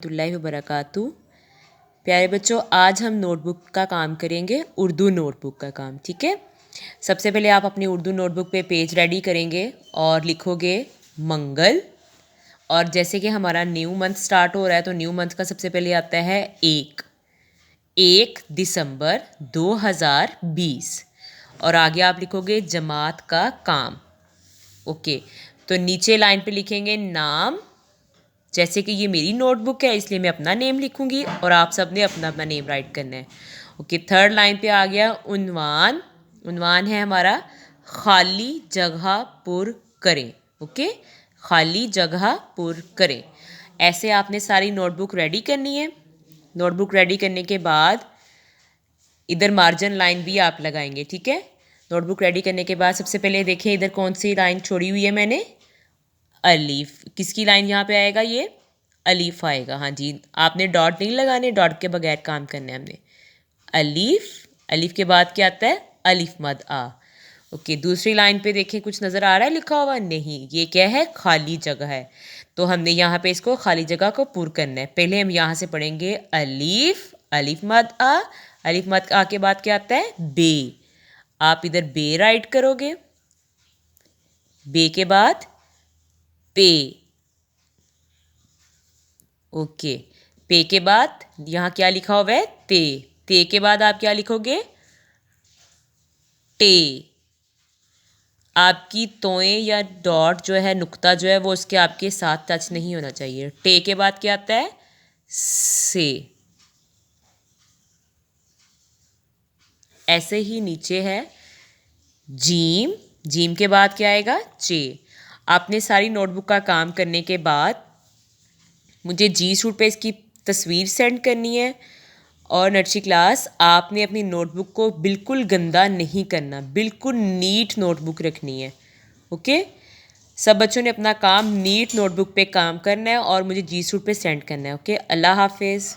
रहमतुल्लाहि व बरकातहू। प्यारे बच्चों, आज हम नोटबुक का काम करेंगे, उर्दू नोटबुक का काम। ठीक है, सबसे पहले आप अपनी उर्दू नोटबुक पे पेज रेडी करेंगे और लिखोगे मंगल। और जैसे कि हमारा न्यू मंथ स्टार्ट हो रहा है तो न्यू मंथ का सबसे पहले आता है 1 दिसंबर 2020 और आगे आप लिखोगे जमात का काम। ओके, तो नीचे लाइन पे लिखेंगे नाम। जैसे कि ये मेरी नोटबुक है इसलिए मैं अपना नेम लिखूंगी और आप सब ने अपना अपना नेम राइट करना है। ओके, थर्ड लाइन पे आ गया उन्वान। उन्वान है हमारा खाली जगह पुर करें। ओके, खाली जगह पुर करें। ऐसे आपने सारी नोटबुक रेडी करनी है। नोटबुक रेडी करने के बाद इधर मार्जिन लाइन भी आप लगाएंगे। ठीक है, नोटबुक रेडी करने के बाद सबसे पहले देखें इधर कौन सी लाइन छोड़ी हुई है मैंने, अलीफ। किसकी लाइन यहाँ पे आएगा, ये अलीफ आएगा। हाँ जी, आपने डॉट नहीं लगाने, डॉट के बगैर काम करना है हमने। अलीफ, अलीफ के बाद क्या आता है, अलीफ मद आ। ओके, दूसरी लाइन पे देखें कुछ नज़र आ रहा है लिखा हुआ, नहीं, ये क्या है, खाली जगह है। तो हमने यहाँ पे इसको खाली जगह को पूर करना है। पहले हम यहाँ से पढ़ेंगे अलीफ, अलीफ मद आ। अलीफ मद आ के बाद क्या आता है, बे। आप इधर बे राइट करोगे, बे के बाद पे। ओके, पे के बाद यहाँ क्या लिखा हुआ है, ते। ते के बाद आप क्या लिखोगे, टे। आपकी तोएं या डॉट जो है, नुक्ता जो है वो उसके आपके साथ टच नहीं होना चाहिए। टे के बाद क्या आता है, से। ऐसे ही नीचे है जीम। जीम के बाद क्या आएगा, चे। आपने सारी नोटबुक का काम करने के बाद मुझे जी सूट पे इसकी तस्वीर सेंड करनी है। और नर्सरी क्लास, आपने अपनी नोटबुक को बिल्कुल गंदा नहीं करना, बिल्कुल नीट नोटबुक रखनी है। ओके, सब बच्चों ने अपना काम नीट नोटबुक पे काम करना है और मुझे जी सूट पे सेंड करना है। ओके, अल्लाह हाफिज़।